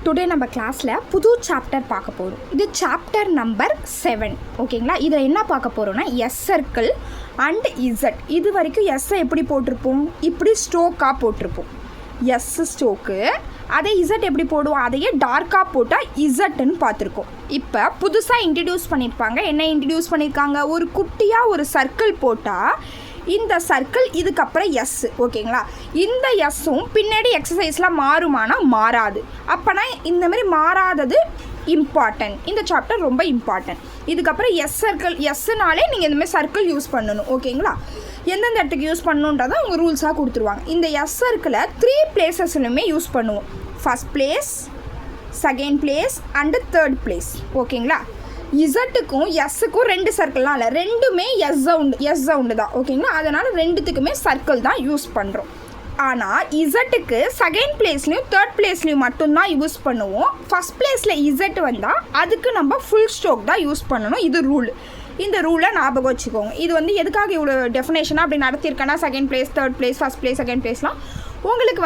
Today நம்ம கிளாஸில் புது சாப்டர் பார்க்க போகிறோம். இது சாப்டர் நம்பர் 7. ஓகேங்களா? இதில் என்ன பார்க்க போகிறோன்னா எஸ் சர்க்கிள் அண்ட் இசட். இது வரைக்கும் எஸ்ஸை எப்படி போட்டிருப்போம்? இப்படி ஸ்ட்ரோக்காக போட்டிருப்போம். S stroke. அதே இசட் எப்படி போடுவோம்? அதையே டார்க்காக போட்டால் இசட்டுன்னு பார்த்துருக்கோம். இப்போ புதுசாக இன்ட்ரடியூஸ் பண்ணியிருப்பாங்க. என்ன இன்ட்ரடியூஸ் பண்ணியிருக்காங்க? ஒரு குட்டியாக ஒரு சர்க்கிள் போட்டால் இந்த சர்க்கிள் இதுக்கப்புறம் எஸ். ஓகேங்களா? இந்த எஸ்ஸும் பின்னாடி எக்ஸசைஸ்லாம் மாறுமானா மாறாது. அப்போனா இந்தமாரி மாறாதது இம்பார்ட்டன்ட். இந்த சாப்டர் ரொம்ப இம்பார்ட்டன்ட். இதுக்கப்புறம் எஸ் சர்க்கிள், எஸ்ஸுனாலே நீங்கள் இந்தமாதிரி சர்க்கிள் யூஸ் பண்ணணும். ஓகேங்களா? எந்தெந்த இடத்துக்கு யூஸ் பண்ணணுன்றதை அவங்க ரூல்ஸாக கொடுத்துருவாங்க. இந்த எஸ் சர்க்கிளை 3 பிளேசஸ்லையுமே யூஸ் பண்ணுவோம். First place, second place and third place. ஓகேங்களா? இசட்டுக்கும் எஸ்ஸுக்கும் 2 சர்க்கிள்லாம் இல்லை, ரெண்டுமே எஸ் ரவுண்டு தான். ஓகேங்களா? அதனால் ரெண்டுத்துக்குமே சர்க்கிள் தான் யூஸ் பண்ணுறோம். ஆனால் இசட்டுக்கு செகண்ட் பிளேஸ்லையும் தேர்ட் பிளேஸ்லையும் மட்டும்தான் யூஸ் பண்ணுவோம். ஃபஸ்ட் பிளேஸில் இசட் வந்தால் அதுக்கு நம்ம ஃபுல் ஸ்ட்ரோக் தான் யூஸ் பண்ணணும். இது ரூல். இந்த ரூலை ஞாபகம் வச்சுக்கோங்க. இது எதுக்காக இவ்வளோ டெஃபினேஷனாக அப்படி நடத்தியிருக்கேன்னா, second place, third place, first place, second பிளேஸ்லாம் உங்களுக்கு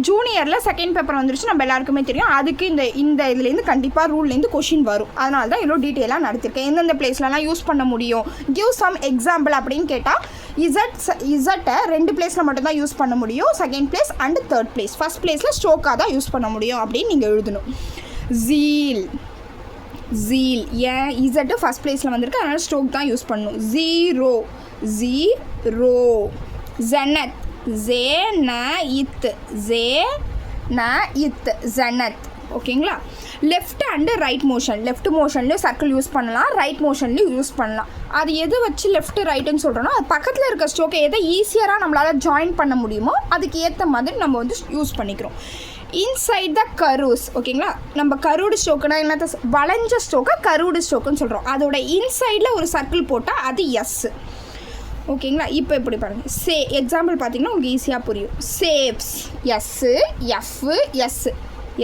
ஜூனியரில் செகண்ட் பேப்பர் வந்துருச்சு, நம்ம எல்லாருக்குமே தெரியும். அதுக்கு இந்த இதுலேருந்து கண்டிப்பாக ரூல்லேருந்து கொஷின் வரும். அதனால தான் இவ்வளோ டீட்டெயிலாக நடத்திருக்கேன். எந்தெந்த பிளேஸ்லலாம் யூஸ் பண்ண முடியும், கிவ் சம் எக்ஸாம்பிள் அப்படின்னு கேட்டால் இசட்டை 2 பிளேஸில் மட்டும்தான் யூஸ் பண்ண முடியும். Second place and third place. First பிளேஸில் ஸ்ட்ரோக்காக தான் யூஸ் பண்ண முடியும் அப்படின்னு நீங்கள் எழுதணும். ஜீல் ஏன் இசட்டு ஃபஸ்ட் பிளேஸில் வந்திருக்கு, அதனால் ஸ்ட்ரோக் தான் யூஸ் பண்ணணும். ஜீரோ ஜெனத், ஜெனத். ஓகேங்களா? Left and right motion. Left மோஷன்லேயும் சர்க்கிள் யூஸ் பண்ணலாம், ரைட் மோஷன்லேயும் யூஸ் பண்ணலாம். அது எது வச்சு லெஃப்ட் ரைட்டுன்னு சொல்கிறோன்னா, அது பக்கத்தில் இருக்க ஸ்ட்ரோக்கை எதை ஈஸியராக நம்மளால் ஜாயின் பண்ண முடியுமோ அதுக்கு ஏற்ற மாதிரி நம்ம யூஸ் பண்ணிக்கிறோம். Inside the curves. ஓகேங்களா? நம்ம கரூடு ஸ்ட்ரோக்குனா என்னத்த, வளைஞ்ச ஸ்ட்ரோக்கை கரூடு ஸ்ட்ரோக்குன்னு சொல்கிறோம். அதோட இன்சைடில் ஒரு சர்க்கிள் போட்டால் அது எஸ். ஓகேங்களா? இப்போ எப்படி பாருங்கள். எக்ஸாம்பிள் பார்த்தீங்கன்னா உங்களுக்கு ஈஸியாக புரியும். சேவ்ஸ்,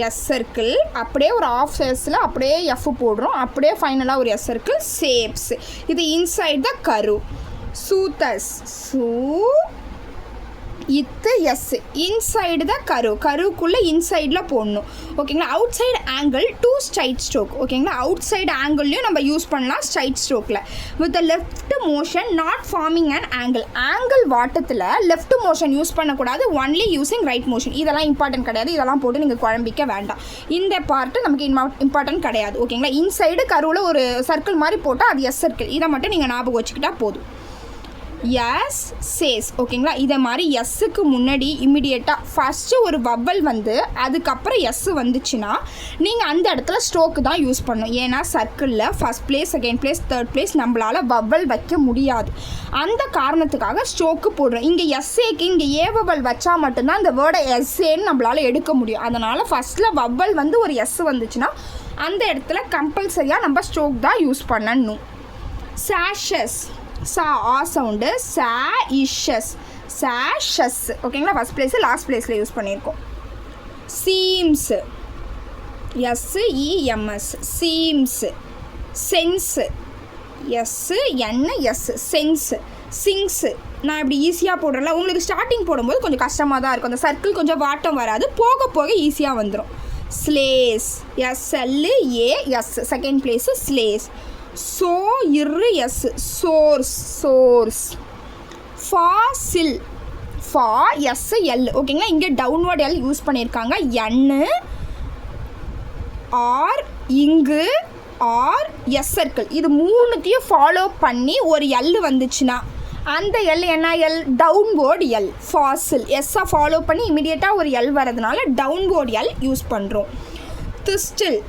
எஸ் சர்க்கிள் அப்படியே ஒரு ஆஃப் எஸ்ஸில் அப்படியே எஃப் போடுறோம், அப்படியே ஃபைனலாக ஒரு எஸ் சர்க்கிள் சேவ்ஸ். இது inside the curve. Soothes, S inside the கருக்குள்ளே இன்சைடில் போடணும். ஓகேங்களா? Outside angle 2 straight stroke. ஓகேங்களா? அவுட் சைடு ஆங்கிள்லையும் நம்ம யூஸ் பண்ணலாம் ஸ்ட்ரைட் ஸ்ட்ரோக்கில். With the left motion not forming and angle வாட்டத்தில் லெஃப்ட் மோஷன் யூஸ் பண்ணக்கூடாது, ஒன்லி யூஸிங் ரைட் மோஷன். இதெல்லாம் இம்பார்ட்டன்ட் கிடையாது. இதெல்லாம் போட்டு நீங்கள் குழம்பிக்க வேண்டாம். இந்த பார்ட்டு நமக்கு இம்பார்ட்டன்ட் கிடையாது. ஓகேங்களா? இன்சைடு கருவில் ஒரு சர்க்கிள் மாதிரி போட்டால் அது எஸ் சர்க்கிள். இதை மட்டும் நீங்கள் ஞாபகம் வச்சுக்கிட்டா போதும். எஸ் சேஸ். ஓகேங்களா? இதை மாதிரி எஸ்ஸுக்கு முன்னாடி இமிடியேட்டாக ஃபஸ்ட்டு ஒரு வவ்வல் அதுக்கப்புறம் எஸ் வந்துச்சுன்னா நீங்கள் அந்த இடத்துல ஸ்ட்ரோக்கு தான் யூஸ் பண்ணணும். ஏன்னா சர்க்கிளில் first place, second place, third place நம்மளால் வவ்வல் வைக்க முடியாது. அந்த காரணத்துக்காக ஸ்ட்ரோக்கு போடுறோம். இங்கே எஸ்ஏக்கு இங்கே ஏவவல் வச்சா மட்டும்தான் அந்த வேர்டை எஸ்ஏன்னு நம்மளால் எடுக்க முடியும். அதனால் ஃபஸ்ட்டில் வவ்வல் ஒரு எஸ் வந்துச்சுன்னா அந்த இடத்துல கம்பல்சரியாக நம்ம ஸ்ட்ரோக் தான் யூஸ் பண்ணணும். Sashes, sound, sashes. ஓகேங்களா? ஃபஸ்ட் பிளேஸு லாஸ்ட் பிளேஸில் யூஸ் பண்ணியிருக்கோம். Seems, SEMS, seems. Sense, sense. Sings. நான் இப்படி ஈஸியாக போடுறல, உங்களுக்கு ஸ்டார்டிங் போடும்போது கொஞ்சம் கஷ்டமாக தான் இருக்கும். அந்த சர்க்கிள் கொஞ்சம் வாட்டம் வராது, போக போக ஈஸியாக வந்துடும். ஸ்லேஸ், SLAS செகண்ட் பிளேஸு ஸ்லேஸ். சோர்ஸ். Fossil, SL. ஓகேங்களா? இங்கே டவுன்வர்ட் எல் யூஸ் பண்ணியிருக்காங்க. இங்கு எஸ் சர்க்கிள். இது மூணுத்தையும் ஃபாலோ பண்ணி ஒரு எல் வந்துச்சுன்னா அந்த எல் என்ன எல்? Downward L. ஃபாசில். எஸ்ஸை ஃபாலோ பண்ணி இமீடியட்டாக ஒரு எல் வரதுனால டவுன்வோர்ட் எல் யூஸ் பண்ணுறோம். திஸ்டில்.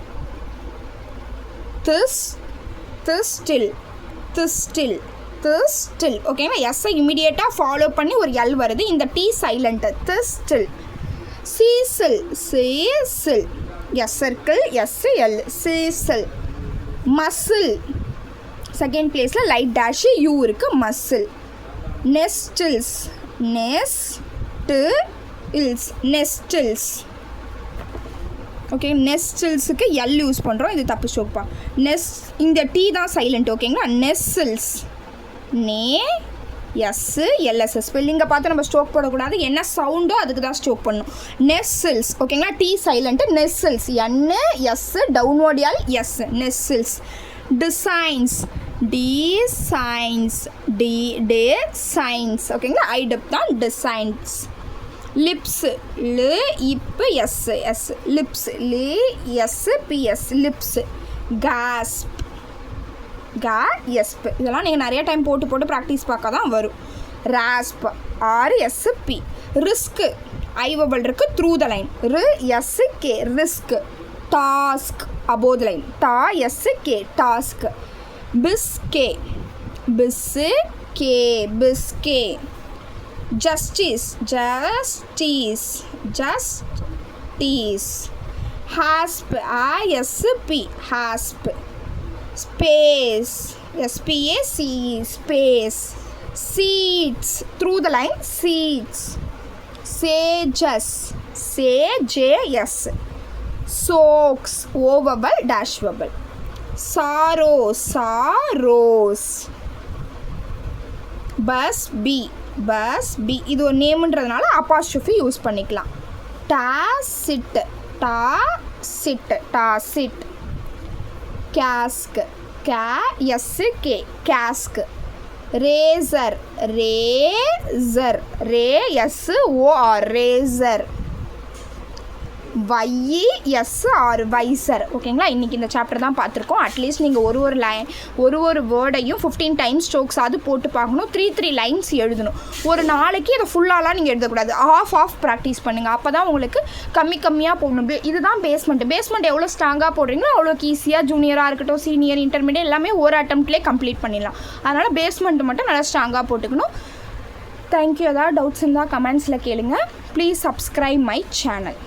ஓகேங்களா? எஸ்ஸை இமிடியேட்டாக ஃபாலோ பண்ணி ஒரு எல் வருது. இந்த T silent. Thistle. Chisel. S circle, SL. Chisel. Muscle. Second place light dash U இருக்குது. மசில். நெஸ்டில்ஸ். ஓகே, நெஸ்டில்ஸுக்கு எல் யூஸ் பண்ணுறோம். இது தப்பு ஸ்ட்ரோக்ப்பா. இந்த டி தான் சைலண்ட். ஓகேங்களா? நெஸ்டில்ஸ். எஸ்ஸு எல்எஸ் ஸ்பெல்லிங்கை பார்த்து நம்ம ஸ்ட்ரோக் போடக்கூடாது, என்ன சவுண்டோ அதுக்கு தான் ஸ்ட்ரோக் பண்ணணும். நெஸ்ஸில்ஸ் ஓகேங்களா, டி சைலண்ட்டு, நெஸ்ஸில்ஸ் என்னு S downward L S nestles. Designs designs D டே சைன்ஸ் ஓகேங்களா, ஐடப் தான் டிசைன்ஸ். லிப்ஸ் லு இப்பு எஸ் எஸ் லிப்ஸ் லி எஸ் பிஎஸ் லிப்ஸ். காஸ்ப் கா எஸ்ப் இதெல்லாம் நீங்கள் நிறைய டைம் போட்டு ப்ராக்டிஸ் பார்க்க தான் வரும். Rasp R S P. Risk ஐவபல் இருக்குது த்ரூ த லைன் ரு S K risk. Task above the line டா எஸ் கே டாஸ்க். பிஸ்கே பிஸ்ஸு K bisque. Justice justice justice. Hasp ISP hasp. Space SPAC space. Seats through the line seats. Sages சேஜேஎஸ். Socks ஓவபல் dash வபல். Sorrow sorrows. Bus P bus P இது ஒரு நேம்ன்றதுனால apostrophe use பண்ணிக்கலாம். Tacit tacit tacit. Cask K S K cask. Racer razor ray S OR razor. YSR visor ஓகேங்களா. இன்றைக்கி இந்த சாப்டர் தான் பார்த்துருக்கோம். அட்லீஸ்ட் நீங்கள் ஒரு வேர்டையும் 15 டைம்ஸ் ஸ்ட்ரோக்ஸாவது போட்டு பார்க்கணும். 3 லைன்ஸ் எழுதணும். ஒரு நாளைக்கு அதை ஃபுல்லாலாம் நீங்கள் எழுதக்கூடாது, ஆஃப் ப்ராக்டிஸ் பண்ணுங்கள். அப்போ தான் உங்களுக்கு கம்மியாக போடணும். இதுதான் பேஸ்மெண்ட் எவ்வளோ ஸ்ட்ராங்காக போடுறீங்களோ அவ்வளோக்கு ஈஸியாக ஜூனியராக இருக்கட்டும் சீனியர் இன்டர்மீடியட் எல்லாமே ஒரு அட்டம்ப்ட்லேயே கம்ப்ளீட் பண்ணிடலாம். அதனால் பேஸ்மெண்ட் மட்டும் நல்லா ஸ்ட்ராங்காக போட்டுக்கணும். தேங்க்யூ. ஏதாவது டவுட்ஸ் இருந்தால் கமெண்ட்ஸில் கேளுங்க. Please subscribe my channel.